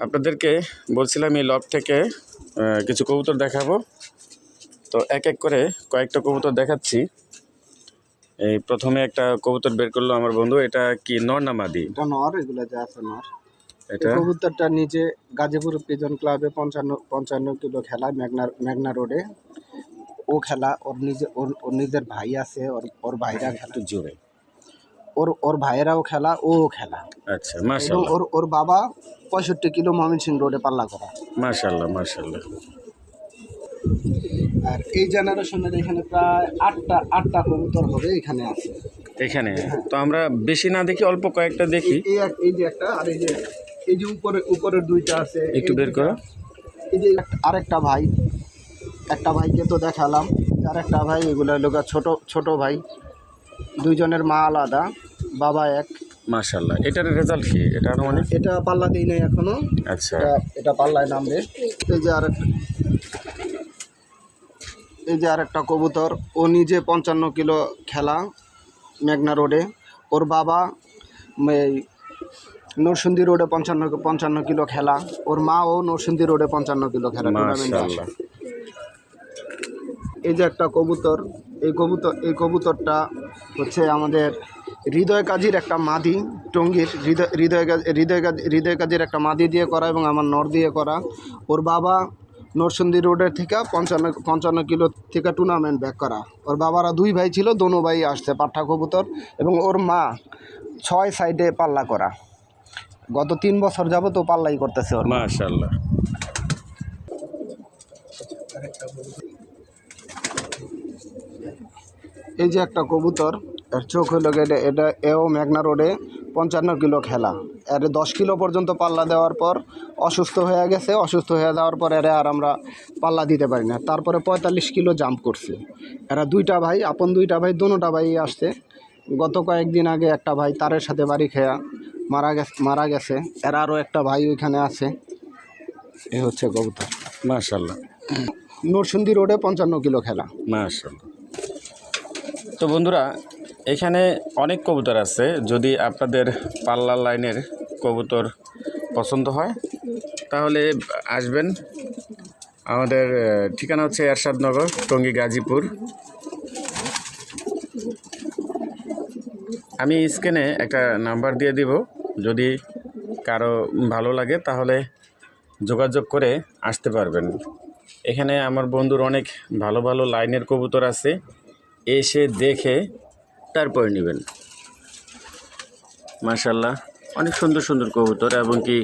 আপনাদেরকে বলছিলাম এই লগ থেকে কিছু কবুতর দেখাবো। তো এক এক করে কয়েকটা কবুতর দেখাচ্ছি। এই প্রথমে একটা কবুতর বের করলো আমার বন্ধু। এটা কি নর না মাদি? এটা নর, এগুলো যা আছে নর। এটা এই কবুতরটা নিজে গাজীপুর পিজন ক্লাবে 55 কিলো খেলা মেঘনা রোডে। ও খেলা ওর নিজের ভাই আছে, ওর ভাইরা খেলা একটু জোরে। ওর ভাইয়েরাও খেলা, ও খেলা। আচ্ছা, এবং মাশাআল্লাহ ওর বাবা 65 কিলো ময়মনসিংহ রোডে পাল্লা করা। মাশাআল্লাহ মাশাআল্লাহ। আর এই জেনারেশনের এখানে প্রায় আটটা কবুতর হবে এখানে আছে এখানে তো আমরা বেশি না দেখি, অল্প কয়েকটা দেখি। এই যে একটা, আর এই যে উপরের দুইটা আছে, একটু বের করো। এই যে আরেকটা ভাই, একটা ভাইকে তো দেখালাম, আরেকটা ভাই, এগুলো লোক ছোট ভাই, দুইজনের মা আলাদা, বাবা এক। মাশাআল্লাহ। এটার রেজাল্ট কি? এটা মানে এটা পাল্লা দিই নাই এখনো। আচ্ছা, এটা পাল্লায় নামবে। এই যে আরেকটা কবুতর, ও নিজে 55 কিলো খেলা মেঘনা রোডে। ওর বাবা এই নরসিংদী রোডে 55 কিলো খেলা। ওর মা ও নরসিংদী রোডে 55 কিলো খেলা টুর্নামেন্টে আসে। মাশাআল্লাহ। এই যে একটা কবুতর, এই কবুতরটা হচ্ছে আমাদের হৃদয় কাজীর একটা মাদি, টঙ্গীর হৃদয় কাজীর একটা মাদি দিয়ে করা এবং আমার নর দিয়ে করা। ওর বাবা নরসিংদী রোডের থেকে 55 কিলো থেকে টুর্নামেন্ট ব্যাক করা। ওর বাবারা দুই ভাই ছিল, দোনো ভাই আসছে পাঠা কবুতর। এবং ওর মা 6 সাইডে পাল্লা করা। গত 3 বছর যাবত ও পাল্লাই করতেছে ওর মা। মাশাআল্লাহ। এই যে একটা কবুতর, এর চোখ হলো এটা এও মেঘনা রোডে 55 কিলো খেলা। এর 10 কিলো পর্যন্ত পাল্লা দেওয়ার পর অসুস্থ হয়ে গেছে। অসুস্থ হয়ে যাওয়ার পর এরা আর আমরা পাল্লা দিতে পারি না। তারপরে 45 কিলো জাম্প করছে। এরা দুইটা ভাই, আপন দুইটা ভাই, দোনোটা ভাই আসছে। গত কয়েকদিন আগে একটা ভাই তারের সাথে বাড়ি খেয়া মারা গেছে। এরা আরও একটা ভাই ওইখানে আছে। এ হচ্ছে কবুতর। মাশাআল্লাহ। নরসিংদী রোডে 55 কিলো খেলা। মাশাআল্লাহ। তো বন্ধুরা, এখানে অনেক কবুতর আছে। যদি আপনাদের পাল্লা লাইনের কবুতর পছন্দ হয় তাহলে আসবেন। আমাদের ঠিকানা হচ্ছে এরশাদনগর, টঙ্গী, গাজীপুর। আমি স্ক্রিনে একটা নাম্বার দিয়ে দিব, যদি কারো ভালো লাগে তাহলে যোগাযোগ করে আসতে পারবেন। এখানে আমার বন্ধুর অনেক ভালো ভালো লাইনের কবুতর আছে, এসে দেখে তারপরে নেবেন। মাশাআল্লাহ, অনেক সুন্দর সুন্দর কবুতর এবং কি